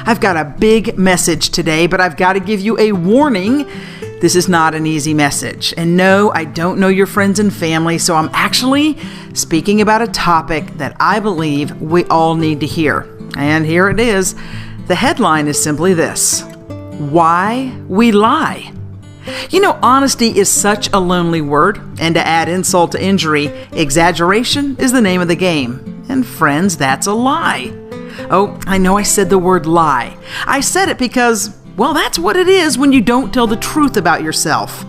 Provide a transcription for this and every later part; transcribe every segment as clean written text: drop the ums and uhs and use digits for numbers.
I've got a big message today, but I've got to give you a warning. This is not an easy message. And no, I don't know your friends and family, so I'm actually speaking about a topic that I believe we all need to hear. And here it is. The headline is simply this: Why We Lie. You know, honesty is such a lonely word, and to add insult to injury, exaggeration is the name of the game. And friends, that's a lie. Oh, I know I said the word lie. I said it because, well, that's what it is when you don't tell the truth about yourself.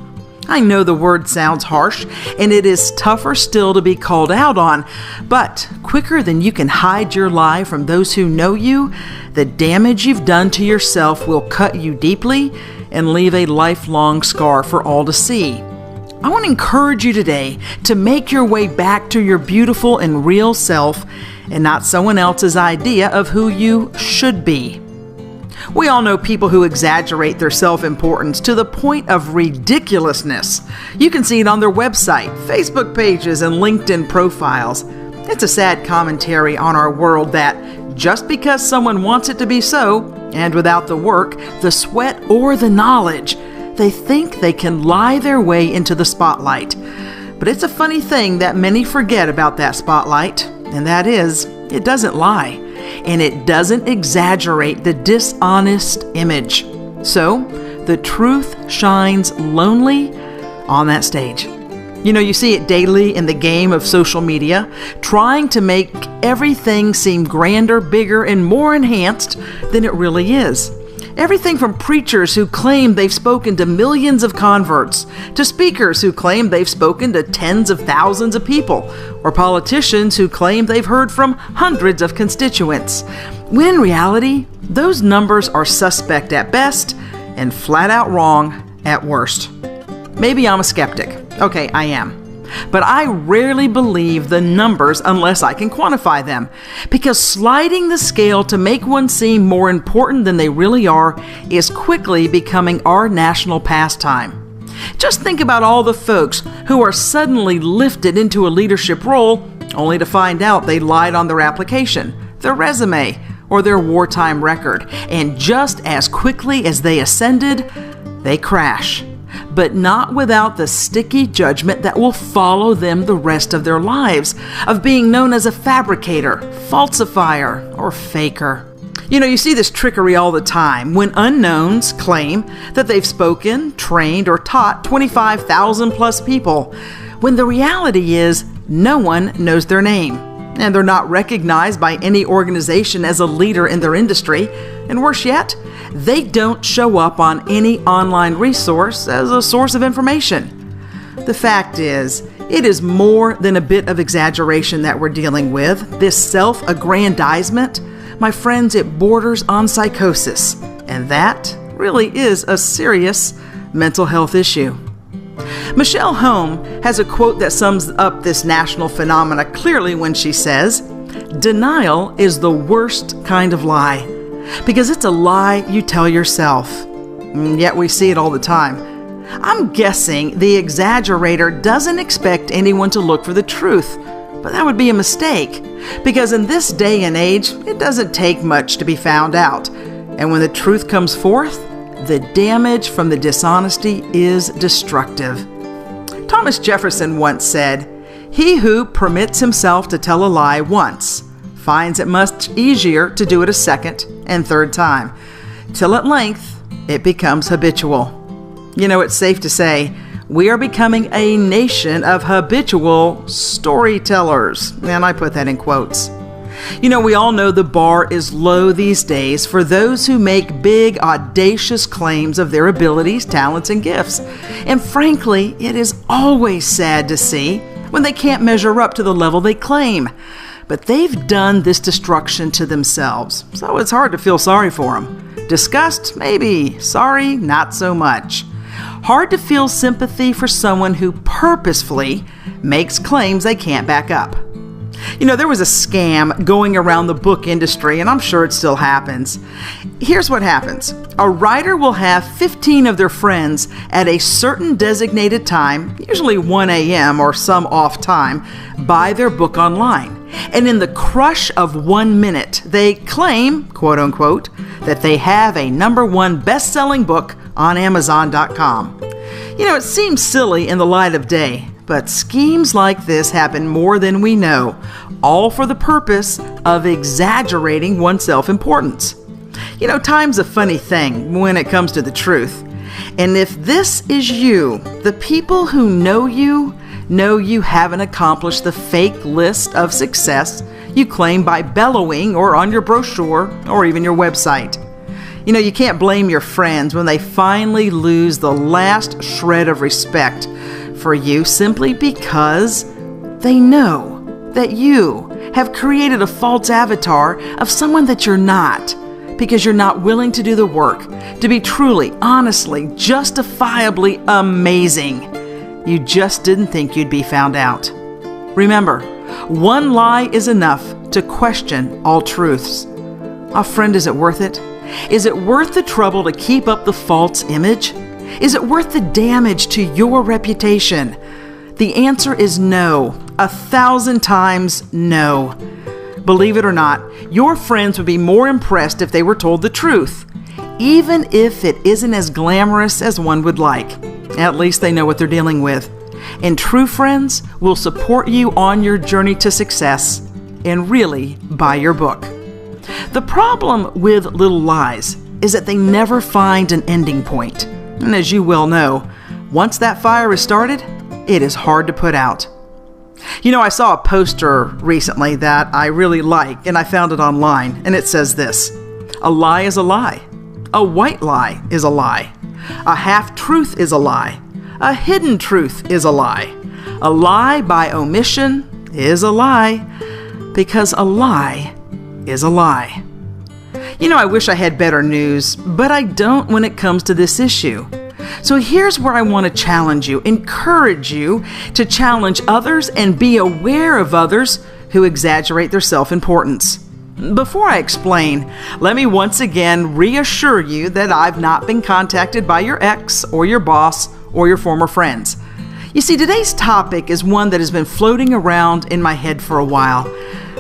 I know the word sounds harsh, and it is tougher still to be called out on, but quicker than you can hide your lie from those who know you, the damage you've done to yourself will cut you deeply and leave a lifelong scar for all to see. I want to encourage you today to make your way back to your beautiful and real self and not someone else's idea of who you should be. We all know people who exaggerate their self-importance to the point of ridiculousness. You can see it on their website, Facebook pages, and LinkedIn profiles. It's a sad commentary on our world that just because someone wants it to be so, and without the work, the sweat, or the knowledge, they think they can lie their way into the spotlight. But it's a funny thing that many forget about that spotlight, and that is, it doesn't lie. And it doesn't exaggerate the dishonest image. So, the truth shines lonely on that stage. You know, you see it daily in the game of social media, trying to make everything seem grander, bigger, and more enhanced than it really is. Everything from preachers who claim they've spoken to millions of converts, to speakers who claim they've spoken to tens of thousands of people, or politicians who claim they've heard from hundreds of constituents. When in reality, those numbers are suspect at best and flat out wrong at worst. Maybe I'm a skeptic. Okay, I am. But I rarely believe the numbers unless I can quantify them, because sliding the scale to make one seem more important than they really are is quickly becoming our national pastime. Just think about all the folks who are suddenly lifted into a leadership role only to find out they lied on their application, their resume, or their wartime record, and just as quickly as they ascended, they crash. But not without the sticky judgment that will follow them the rest of their lives, of being known as a fabricator, falsifier, or faker. You know, you see this trickery all the time when unknowns claim that they've spoken, trained, or taught 25,000 plus people, when the reality is no one knows their name, and they're not recognized by any organization as a leader in their industry, and worse yet, they don't show up on any online resource as a source of information. The fact is, it is more than a bit of exaggeration that we're dealing with. This self-aggrandizement, my friends, it borders on psychosis, and that really is a serious mental health issue. Michelle Holm has a quote that sums up this national phenomena clearly when she says, "Denial is the worst kind of lie, because it's a lie you tell yourself." And yet we see it all the time. I'm guessing the exaggerator doesn't expect anyone to look for the truth, but that would be a mistake, because in this day and age, it doesn't take much to be found out. And when the truth comes forth, the damage from the dishonesty is destructive. Thomas Jefferson once said, "He who permits himself to tell a lie once finds it much easier to do it a second and third time, till at length it becomes habitual." You know, it's safe to say we are becoming a nation of habitual storytellers, and I put that in quotes. You know, we all know the bar is low these days for those who make big, audacious claims of their abilities, talents, and gifts. And frankly, it is always sad to see when they can't measure up to the level they claim. But they've done this destruction to themselves, so it's hard to feel sorry for them. Disgust? Maybe. Sorry? Not so much. Hard to feel sympathy for someone who purposefully makes claims they can't back up. You know, there was a scam going around the book industry, and I'm sure it still happens. Here's what happens. A writer will have 15 of their friends at a certain designated time, usually 1 a.m. or some off time, buy their book online. And in the crush of 1 minute, they claim, quote unquote, that they have a #1 best-selling book on Amazon.com. It seems silly in the light of day, but schemes like this happen more than we know, all for the purpose of exaggerating one's self-importance. Time's a funny thing when it comes to the truth. And if this is you, the people who know you haven't accomplished the fake list of success you claim by bellowing or on your brochure or even your website. You can't blame your friends when they finally lose the last shred of respect for you simply because they know that you have created a false avatar of someone that you're not, because you're not willing to do the work to be truly, honestly, justifiably amazing. You just didn't think you'd be found out. Remember, one lie is enough to question all truths. Friend, is it worth it? Is it worth the trouble to keep up the false image? Is it worth the damage to your reputation? The answer is no, 1,000 times no. Believe it or not, your friends would be more impressed if they were told the truth, even if it isn't as glamorous as one would like. At least they know what they're dealing with. And true friends will support you on your journey to success and really buy your book. The problem with little lies is that they never find an ending point. And as you well know, once that fire is started, it is hard to put out. I saw a poster recently that I really like, and I found it online, and it says this: a lie is a lie. A white lie is a lie. A half-truth is a lie. A hidden truth is a lie. A lie by omission is a lie, because a lie is a lie. I wish I had better news, but I don't when it comes to this issue. So here's where I want to challenge you, encourage you to challenge others and be aware of others who exaggerate their self-importance. Before I explain, let me once again reassure you that I've not been contacted by your ex or your boss or your former friends. You see, today's topic is one that has been floating around in my head for a while.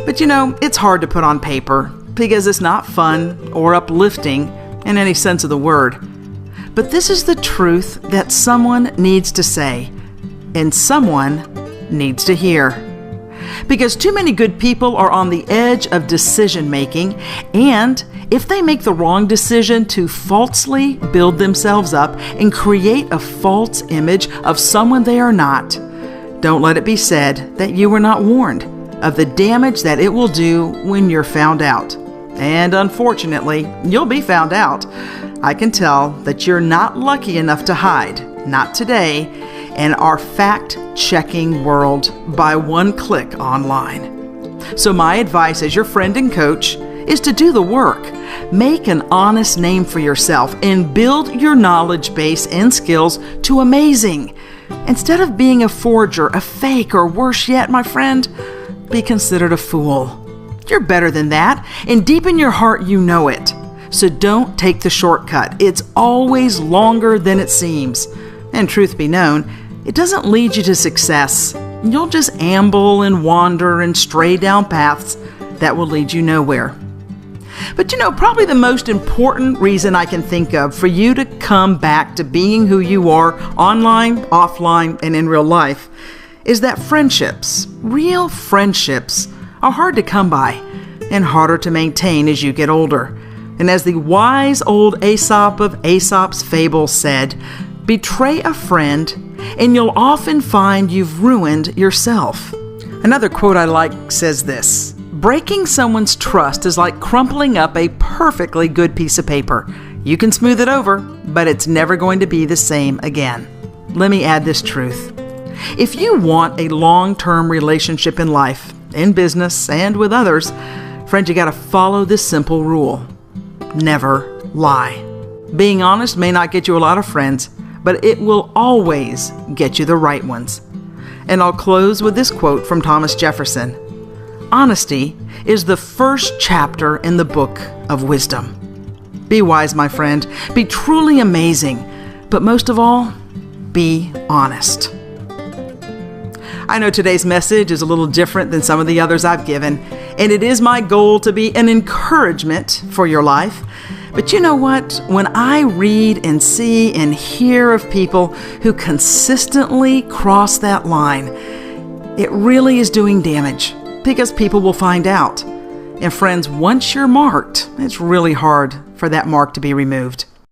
But it's hard to put on paper because it's not fun or uplifting in any sense of the word. But this is the truth that someone needs to say and someone needs to hear. Because too many good people are on the edge of decision making, and if they make the wrong decision to falsely build themselves up and create a false image of someone they are not, don't let it be said that you were not warned of the damage that it will do when you're found out. And unfortunately, you'll be found out. I can tell that you're not lucky enough to hide, not today, in our fact-checking world by one click online. So my advice as your friend and coach is to do the work. Make an honest name for yourself and build your knowledge base and skills to amazing. Instead of being a forger, a fake, or worse yet, my friend, be considered a fool. You're better than that, and deep in your heart you know it. So don't take the shortcut. It's always longer than it seems. And truth be known, it doesn't lead you to success. You'll just amble and wander and stray down paths that will lead you nowhere. But probably the most important reason I can think of for you to come back to being who you are online, offline, and in real life is that friendships, real friendships, are hard to come by and harder to maintain as you get older. And as the wise old Aesop of Aesop's fable said, betray a friend and you'll often find you've ruined yourself. Another quote I like says this: breaking someone's trust is like crumpling up a perfectly good piece of paper. You can smooth it over, but it's never going to be the same again. Let me add this truth. If you want a long-term relationship in life, in business, and with others, friend, you got to follow this simple rule. Never lie. Being honest may not get you a lot of friends, but it will always get you the right ones. And I'll close with this quote from Thomas Jefferson: honesty is the first chapter in the book of wisdom. Be wise, my friend. Be truly amazing. But most of all, be honest. I know today's message is a little different than some of the others I've given, and it is my goal to be an encouragement for your life. But you know what? When I read and see and hear of people who consistently cross that line, it really is doing damage because people will find out. And friends, once you're marked, it's really hard for that mark to be removed.